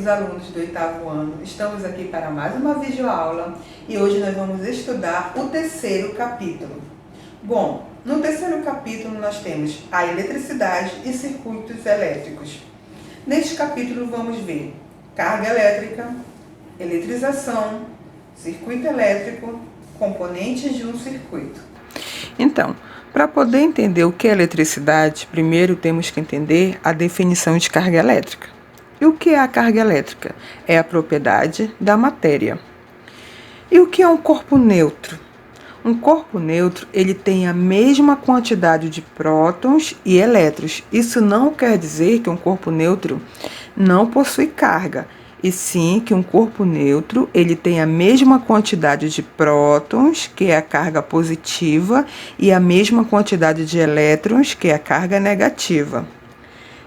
queridos alunos do 8º ano, estamos aqui para mais uma videoaula e hoje nós vamos estudar o terceiro capítulo. Bom, no terceiro capítulo nós temos a eletricidade e circuitos elétricos. Neste capítulo vamos ver carga elétrica, eletrização, circuito elétrico, componentes de um circuito. Então, para poder entender o que é eletricidade, primeiro temos que entender a definição de carga elétrica. E o que é a carga elétrica? É a propriedade da matéria. E o que é um corpo neutro? Um corpo neutro, ele tem a mesma quantidade de prótons e elétrons. Isso não quer dizer que um corpo neutro não possui carga, e sim que um corpo neutro, ele tem a mesma quantidade de prótons, que é a carga positiva, e a mesma quantidade de elétrons, que é a carga negativa.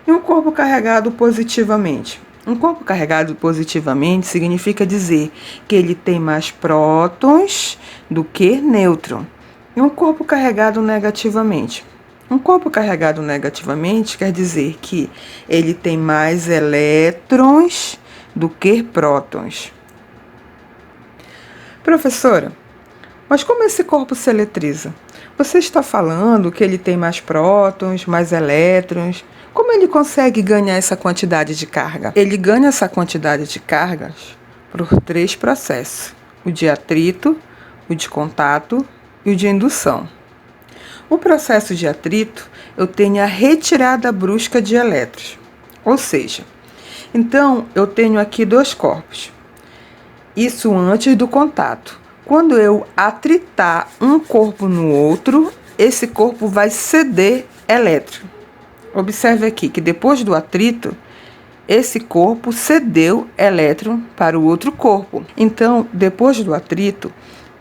E um corpo carregado positivamente? Um corpo carregado positivamente significa dizer que ele tem mais prótons do que nêutron. E um corpo carregado negativamente? Um corpo carregado negativamente quer dizer que ele tem mais elétrons do que prótons. Professora, mas como esse corpo se eletriza? Você está falando que ele tem mais prótons, mais elétrons. Como ele consegue ganhar essa quantidade de carga? Ele ganha essa quantidade de cargas por 3 processos: o de atrito, o de contato e o de indução. O processo de atrito, eu tenho a retirada brusca de elétrons, ou seja, então eu tenho aqui 2 corpos, isso antes do contato. Quando eu atritar um corpo no outro, esse corpo vai ceder elétron. Observe aqui que depois do atrito, esse corpo cedeu elétron para o outro corpo. Então, depois do atrito,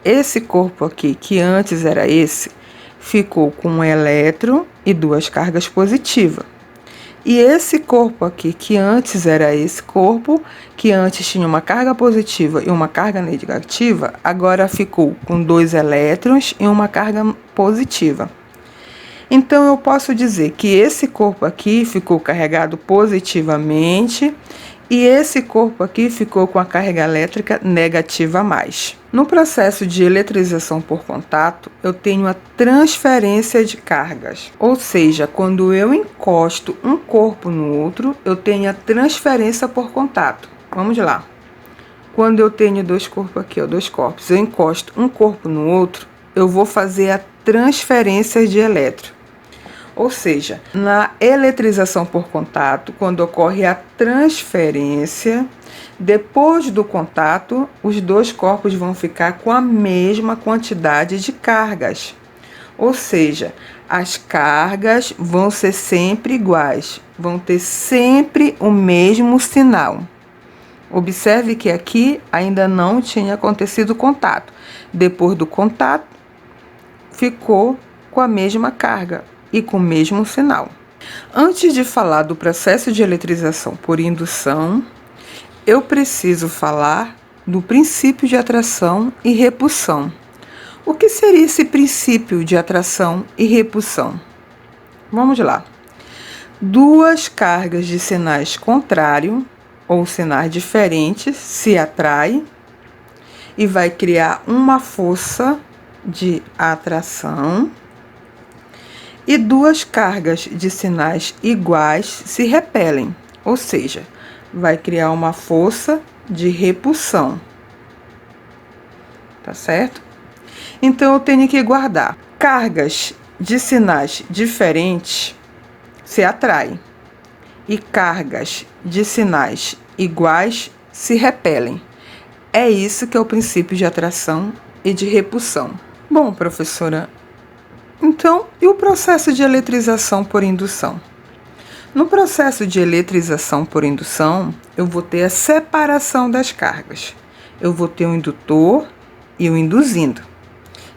esse corpo aqui, que antes era esse, ficou com um elétron e 2 cargas positivas. E esse corpo aqui, que antes era esse corpo, que antes tinha uma carga positiva e uma carga negativa, agora ficou com 2 elétrons e uma carga positiva. Então, eu posso dizer que esse corpo aqui ficou carregado positivamente e esse corpo aqui ficou com a carga elétrica negativa a mais. No processo de eletrização por contato, eu tenho a transferência de cargas. Ou seja, quando eu encosto um corpo no outro, eu tenho a transferência por contato. Vamos lá. Quando eu tenho 2 corpos aqui, 2 corpos, eu encosto um corpo no outro, eu vou fazer a transferência de elétron. Ou seja, na eletrização por contato, quando ocorre a transferência, depois do contato, os 2 corpos vão ficar com a mesma quantidade de cargas. Ou seja, as cargas vão ser sempre iguais, vão ter sempre o mesmo sinal. Observe que aqui ainda não tinha acontecido contato. Depois do contato, ficou com a mesma carga e com o mesmo sinal. Antes de falar do processo de eletrização por indução, eu preciso falar do princípio de atração e repulsão. O que seria esse princípio de atração e repulsão? Vamos lá. 2 cargas de sinais contrários ou sinais diferentes se atraem e vai criar uma força de atração. E 2 cargas de sinais iguais se repelem, ou seja, vai criar uma força de repulsão. Tá certo? Então, eu tenho que guardar. Cargas de sinais diferentes se atraem e cargas de sinais iguais se repelem. É isso que é o princípio de atração e de repulsão. Bom, professora, então, e o processo de eletrização por indução? No processo de eletrização por indução, eu vou ter a separação das cargas. Eu vou ter o indutor e o induzindo.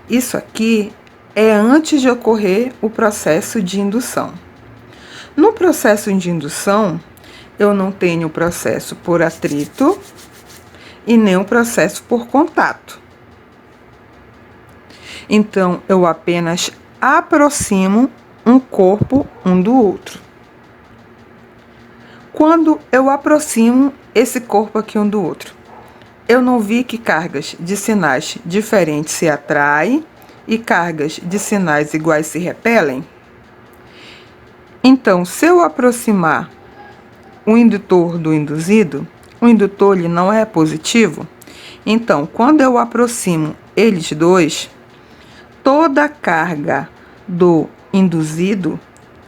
Isso aqui é antes de ocorrer o processo de indução. No processo de indução, eu não tenho o processo por atrito e nem o processo por contato. Então, eu apenas aproximo um corpo um do outro. Quando eu aproximo esse corpo aqui um do outro. Eu não vi que cargas de sinais diferentes se atraem e cargas de sinais iguais se repelem? Então, se eu aproximar o indutor do induzido, o indutor ele não é positivo. Então, quando eu aproximo eles dois, toda a carga do induzido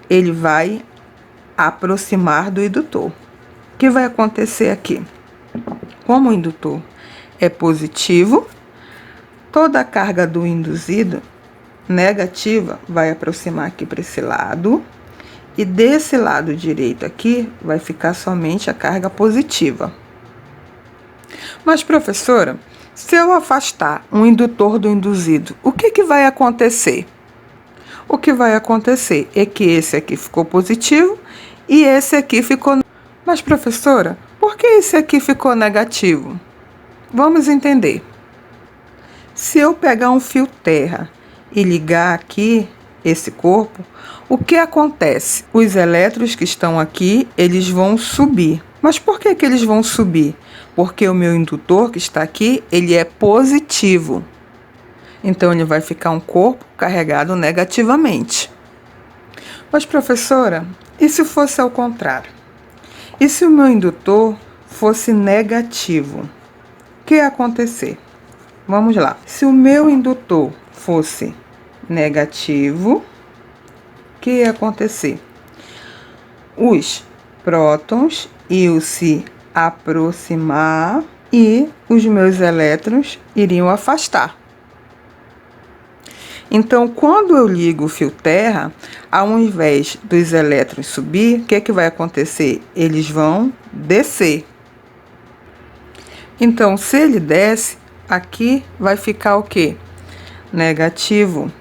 ele vai aproximar do indutor. O que vai acontecer aqui? Como o indutor é positivo, toda a carga do induzido negativa vai aproximar aqui para esse lado, e desse lado direito aqui vai ficar somente a carga positiva. Mas, professora, se eu afastar um indutor do induzido, o que vai acontecer? O que vai acontecer é que esse aqui ficou positivo e esse aqui ficou... Mas, professora, por que esse aqui ficou negativo? Vamos entender. Se eu pegar um fio terra e ligar aqui esse corpo, o que acontece? Os elétrons que estão aqui, eles vão subir. Mas por que eles vão subir? Porque o meu indutor que está aqui, ele é positivo. Então, ele vai ficar um corpo carregado negativamente. Mas, professora, e se fosse ao contrário? E se o meu indutor fosse negativo? O que ia acontecer? Vamos lá. Se o meu indutor fosse negativo, o que ia acontecer? Os prótons iam se aproximar e os meus elétrons iriam afastar. Então, quando eu ligo o fio terra, ao invés dos elétrons subir, o que vai acontecer? Eles vão descer. Então, se ele desce, aqui vai ficar o quê? Negativo.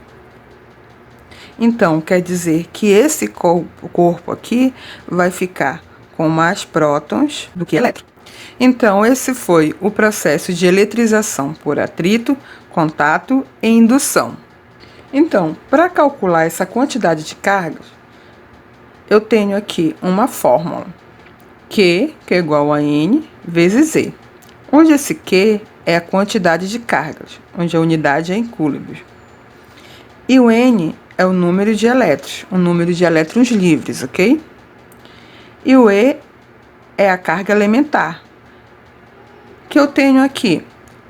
Então, quer dizer que esse corpo aqui vai ficar com mais prótons do que elétrons. Então, esse foi o processo de eletrização por atrito, contato e indução. Então, para calcular essa quantidade de cargas, eu tenho aqui uma fórmula, Q, que é igual a N vezes Z, onde esse Q é a quantidade de cargas, onde a unidade é em coulombs. E o N é o número de elétrons, o número de elétrons livres, ok? E o E é a carga elementar, que eu tenho aqui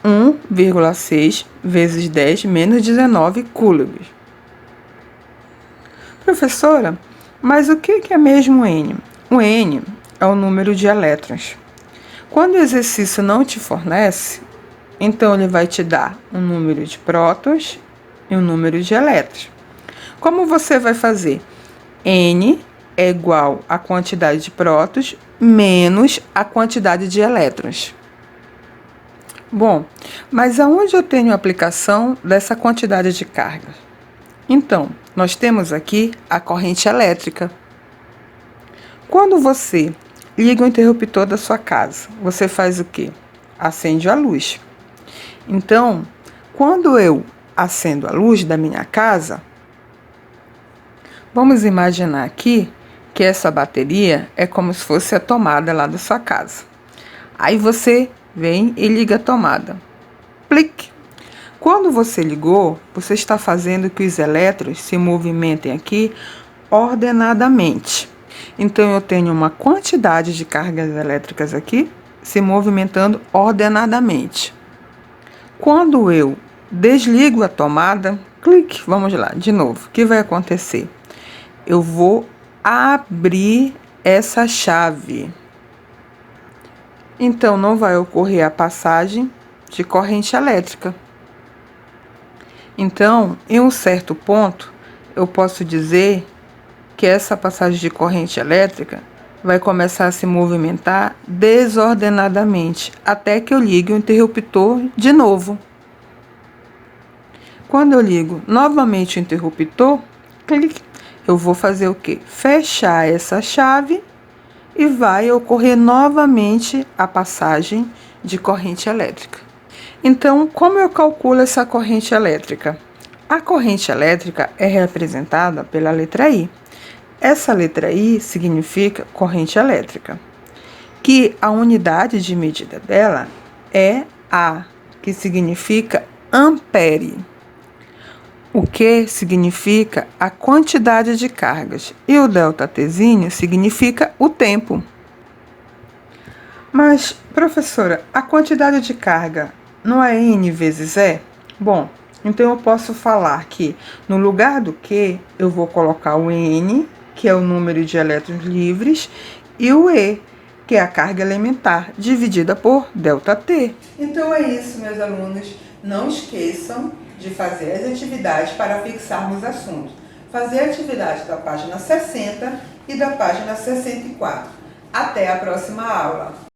1,6 vezes 10 menos 19 coulombs. Professora, mas o que é mesmo N? O N é o número de elétrons. Quando o exercício não te fornece, então ele vai te dar um número de prótons e um número de elétrons. Como você vai fazer? N é igual à quantidade de prótons menos a quantidade de elétrons. Bom, mas aonde eu tenho a aplicação dessa quantidade de carga? Então, nós temos aqui a corrente elétrica. Quando você liga o interruptor da sua casa, você faz o quê? Acende a luz. Então, quando eu acendo a luz da minha casa, vamos imaginar aqui que essa bateria é como se fosse a tomada lá da sua casa. Aí você vem e liga a tomada. Plique! Quando você ligou, você está fazendo que os elétrons se movimentem aqui ordenadamente. Então, eu tenho uma quantidade de cargas elétricas aqui se movimentando ordenadamente. Quando eu desligo a tomada, clique, vamos lá, de novo. O que vai acontecer? Eu vou abrir essa chave. Então, não vai ocorrer a passagem de corrente elétrica. Então, em um certo ponto, eu posso dizer que essa passagem de corrente elétrica vai começar a se movimentar desordenadamente, até que eu ligue o interruptor de novo. Quando eu ligo novamente o interruptor, clique, eu vou fazer o quê? Fechar essa chave e vai ocorrer novamente a passagem de corrente elétrica. Então, como eu calculo essa corrente elétrica? A corrente elétrica é representada pela letra I. Essa letra I significa corrente elétrica. que a unidade de medida dela é A, que significa ampere. O Q significa a quantidade de cargas e o ΔTzinho significa o tempo. Mas, professora, a quantidade de carga não é N vezes E? Bom, então eu posso falar que no lugar do Q eu vou colocar o N, que é o número de elétrons livres, e o E, que é a carga elementar, dividida por ΔT. Então é isso, meus alunos. Não esqueçam de fazer as atividades para fixarmos assuntos. Fazer a atividade da página 60 e da página 64. Até a próxima aula!